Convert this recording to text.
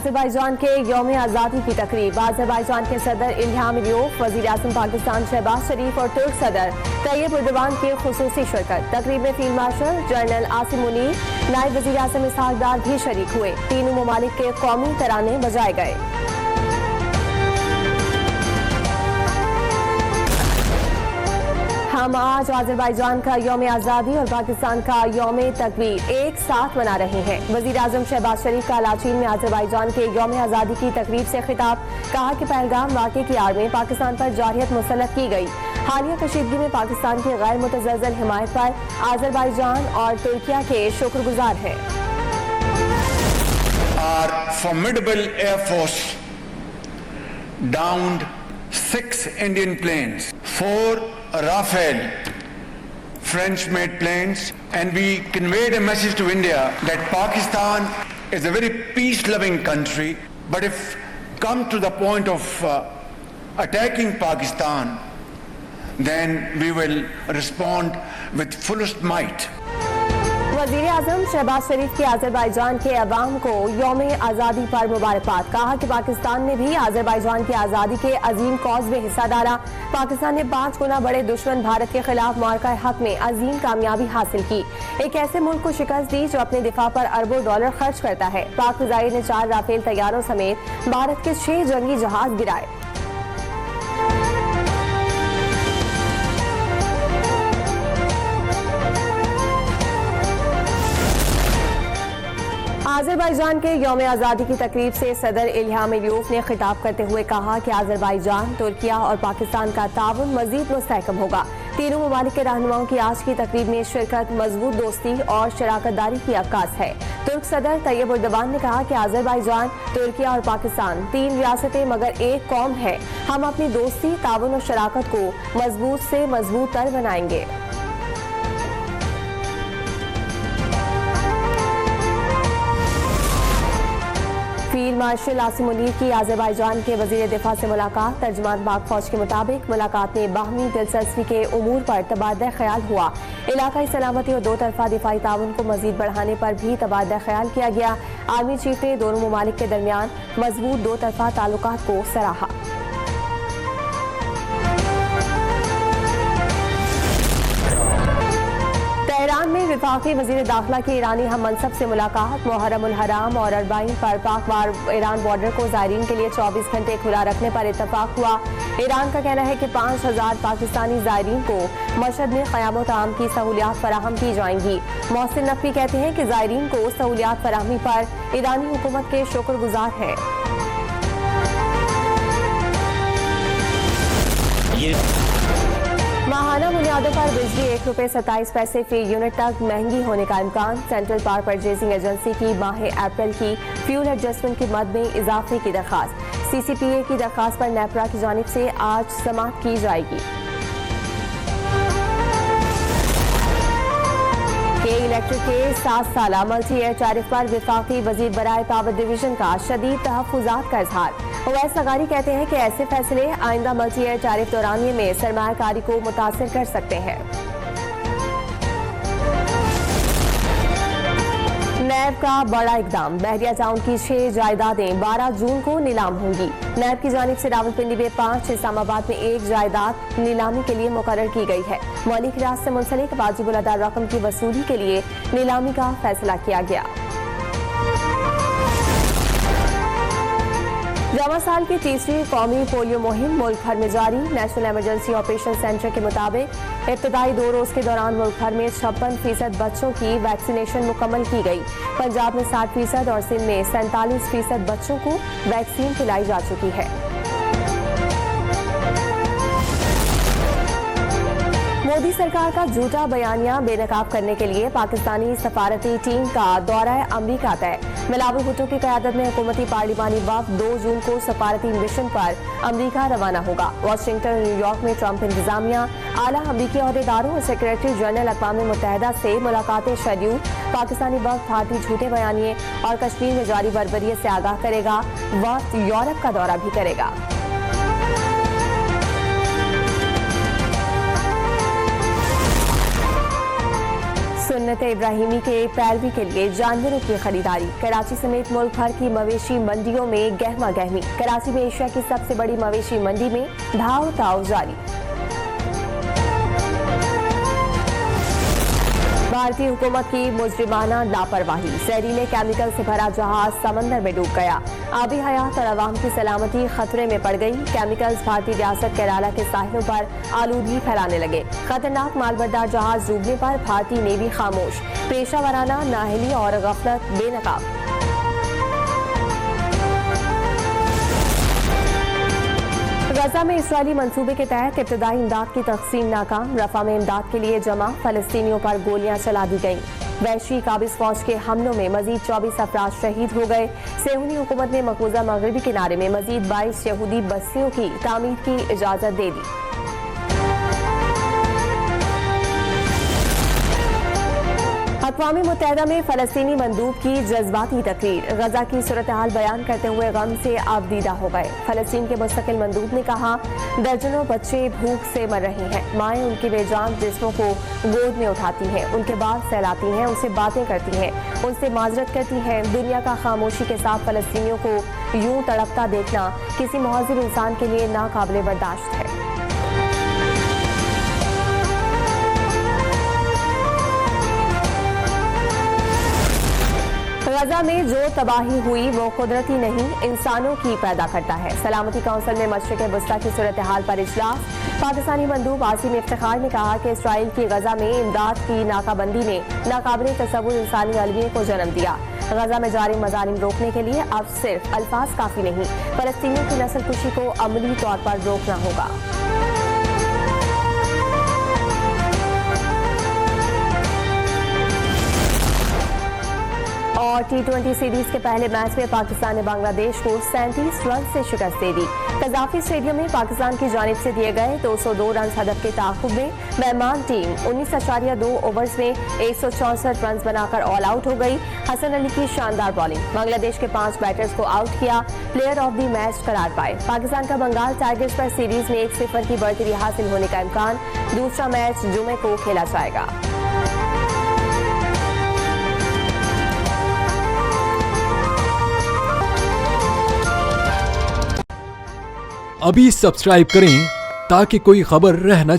Azerbaijan के यौम आज़ादी की तकरीब। आज़रबाईजान के सदर इल्हाम अलीयेव, वज़ीर आज़म पाकिस्तान शहबाज शरीफ और तुर्क सदर तैयब उर्दवान की खुसूसी शिरकत। तकरीब में field marshal general Asim Munir, नायब वज़ीर आज़म इसहाक डार भी शरीक हुए। तीनों ममालिक के कौमी तराने बजाए गए। हम आज आज़रबाईजान का यौम आज़ादी और पाकिस्तान का यौम तकरीर एक साथ मना रहे हैं। वज़ीर आज़म शहबाज शरीफ का लाचीन में आज़रबाईजान के यौम आज़ादी की तकरीब से खिताब। कहा कि पहलगाम वाक़े की आड़ में पाकिस्तान पर जारहियत मुसल्लत की गई। हालिया कशीदगी में पाकिस्तान की गैर मुतज़लज़ल हिमायत पर आज़रबाईजान और तुर्किया के शुक्रगुजार हैं। Our formidable air force downed 6 Indian planes, 4 Rafale French-made planes, and we conveyed a message to India that Pakistan is a very peace-loving country, but if come to the point of attacking Pakistan, then we will respond with fullest might. वज़ीर आज़म शहबाज शरीफ की Azerbaijan के अवाम को यौम आज़ादी पर मुबारकबाद। कहा कि पाकिस्तान ने भी आज़रबाईजान की आज़ादी के अजीम कॉज में हिस्सा डाला। पाकिस्तान ने 5 गुना बड़े दुश्मन भारत के खिलाफ मार्का हक में अजीम कामयाबी हासिल की। एक ऐसे मुल्क को शिकस्त दी जो अपने दिफा पर अरबों डॉलर खर्च करता है। पाक फ़िज़ाई ने 4 राफेल तैयारों समेत भारत के 6 जंगी जहाज गिराए। आज़रबाईजान के यौम आज़ादी की तकरीब से सदर इल्हाम अलीयेव ने खिताब करते हुए कहा कि आज़रबाईजान, तुर्किया और पाकिस्तान का ताउन मज़ीद मुस्तहकम होगा। तीनों ममालिक के रहनुमाओं की आज की तकरीब में शिरकत मजबूत दोस्ती और शराकतदारी की अक्कास है। तुर्क सदर तैयब उर्दवान ने कहा कि आज़रबाईजान, तुर्किया और पाकिस्तान 3 रियासतें मगर एक कौम है। हम अपनी दोस्ती, ताउन और शराकत को मजबूत से मजबूत तर बनाएंगे। फील्ड मार्शल आसिम मुनीर की आज़रबाईजान के वज़ीर दिफा से मुलाकात। तर्जुमान पाक फौज के मुताबिक मुलाकात में बाहमी दिलचस्पी के उमूर पर तबादला ख्याल हुआ। इलाकाई सलामती और 2 तरफ़ा दिफाई ताउन को मज़ीद बढ़ाने पर भी तबादला ख्याल किया गया। आर्मी चीफ ने दोनों ममालिक के दरमियान मजबूत 2 तरफ़ा ताल्लुकात को सराहा। तेहरान में वफाकी वज़ीर दाखिला की ईरानी हम मनसब से मुलाकात। मुहर्रम उल हराम और अरबाईन पर पाक ईरान बॉर्डर को ज़ायरीन के लिए 24 घंटे खुला रखने पर इत्तफाक हुआ। ईरान का कहना है कि 5000 पाकिस्तानी ज़ायरीन को मशहद में क़याम ताम की सहूलियात फराहम की जाएंगी। मोहसिन नकवी कहते हैं कि ज़ायरीन को सहूलियात फराहमी पर ईरानी हुकूमत के शुक्रगुजार हैं। माहाना बुनियादों पर बिजली ₹1.27 फी यूनिट तक महंगी होने का इम्कान। सेंट्रल पावर परचेजिंग एजेंसी की माह अप्रैल की फ्यूल एडजस्टमेंट की मद में इजाफे की दरखास्त। CCPA की दरखास्त पर नेपरा की जानिब से आज समाअत की जाएगी। इलेक्ट्रिक के 7 साला मल्टी एयर टैरिफ पर वफाकी वजीर बराए पावर डिवीजन का शदीद तहफ़्फ़ुज़ात का इजहार। उवैस लगारी कहते हैं कि ऐसे फैसले आइंदा मल्टी एयर टैरिफ दौरानिये में सरमायाकारी को मुतासिर कर सकते हैं। नैब का बड़ा इकदाम। बहरिया टाउन की 6 जायदादें 12 जून को नीलाम होंगी। नैब की जानिब से रावलपिंडी में 5, इस्लामाबाद में 1 जायदाद नीलामी के लिए मुकर्रर की गई है। मौलिक राज से मुंसलिक वाजिबुल अदा रकम की वसूली के लिए नीलामी का फैसला किया गया। रवां साल की 3री कौमी पोलियो मुहिम मुल्क भर में जारी। नेशनल इमरजेंसी ऑपरेशन सेंटर के मुताबिक इब्तदाई 2 रोज के दौरान मुल्क भर में 56% बच्चों की वैक्सीनेशन मुकम्मल की गई। पंजाब में 60% और सिंध में 47% बच्चों को वैक्सीन पिलाई जा चुकी है। मोदी सरकार का झूठा बयानिया बेनकाब करने के लिए पाकिस्तानी सफारती टीम का दौरा अमरीका तय। बिलावल भुट्टो की क़यादत में हुकूमती पार्लिमानी वफ़द 2 जून को सफारती मिशन पर अमरीका रवाना होगा। वाशिंगटन और न्यूयॉर्क में ट्रंप इंतजामिया, आला अमरीकी अहदेदारों और सेक्रेटरी जनरल अक़वाम मुत्तहिदा से मुलाकातें शेड्यूल। पाकिस्तानी वफ़द भारतीय झूठे बयानिए और कश्मीर में जारी बर्बरियत से आगाह करेगा। वफ़द यूरोप का दौरा भी करेगा। सुन्नत इब्राहिमी के पैरवी के लिए जानवरों की खरीदारी। कराची समेत मुल्क भर की मवेशी मंडियों में गहमा गहमी। कराची में एशिया की सबसे बड़ी मवेशी मंडी में धाव ताव जारी। भारतीय हुकूमत की मुजरिमाना लापरवाही। जहरीले केमिकल से भरा जहाज समंदर में डूब गया। आबी हयात और अवाम की सलामती खतरे में पड़ गई। केमिकल्स भारतीय रियासत केरला के साहिलों पर आलूदगी फैलाने लगे। खतरनाक मालबरदार जहाज डूबने पर भारतीय नेवी खामोश। पेशा वराना नाअहली और गफलत बेनकाब। गजा में इस्राएली मंसूबे के तहत इब्तदाई इमदाद की तकसीम नाकाम। रफा में इमदाद के लिए जमा फलस्तीनियों पर गोलियां चला दी गईं। वैश्वी काबिज फौज के हमलों में मजीद 24 अफराद शहीद हो गए। सेहूनी हुकूमत ने मकबूजा मगरबी किनारे में मजीद 22 यहूदी बस्तियों की तामीर की इजाजत दे दी। अक़वाम मुत्तहिदा में फलस्तीनी मंदूब की जज्बाती तकरीर। गजा की सूरत हाल बयान करते हुए गम से आबदीदा हो गए। फलस्तीन के मुस्तकिल मंदूब ने कहा, दर्जनों बच्चे भूख से मर रहे हैं। माएँ उनके बेजान जिस्मों को गोद में उठाती हैं, उनके बाल सहलाती हैं, उनसे बातें करती हैं, उनसे माजरत करती हैं। दुनिया का खामोशी के साथ फलस्तीनियों को यूं तड़पता देखना किसी मुहज़्ज़िब इंसान के लिए नाकाबिले बर्दाश्त है। गजा में जो तबाही हुई वो कुदरती नहीं, इंसानों की पैदा करता है। सलामती काउंसिल में मशरिक़ वस्ता की सूरत हाल पर इजलास। पाकिस्तानी मंदूब आसिम इफ्तिखार ने कहा कि इसराइल की गजा में इमदाद की नाकाबंदी ने नाकाबिले तसव्वुर इंसानी अलविये को जन्म दिया। गजा में जारी मजालिम रोकने के लिए अब सिर्फ अल्फाज काफी नहीं, फलस्तीनियों की नस्ल कुशी को अमली तौर पर रोकना होगा। और T20 सीरीज के पहले मैच में पाकिस्तान ने बांग्लादेश को 37 रन से शिकस्त दे दी। कजाफी स्टेडियम में पाकिस्तान की जानिब से दिए गए 202 रन हदफ के ताक़ुब में मेहमान टीम 19.2 ओवर्स में 164 रन बनाकर ऑल आउट हो गई। हसन अली की शानदार बॉलिंग बांग्लादेश के 5 बैटर्स को आउट किया, प्लेयर ऑफ द मैच करार पाए। पाकिस्तान का बंगाल टाइगर्स पर सीरीज में 1-0 की बढ़तरी हासिल होने का इम्कान। दूसरा मैच जुमे को खेला जाएगा। अभी सब्सक्राइब करें ताकि कोई खबर रह न जाए।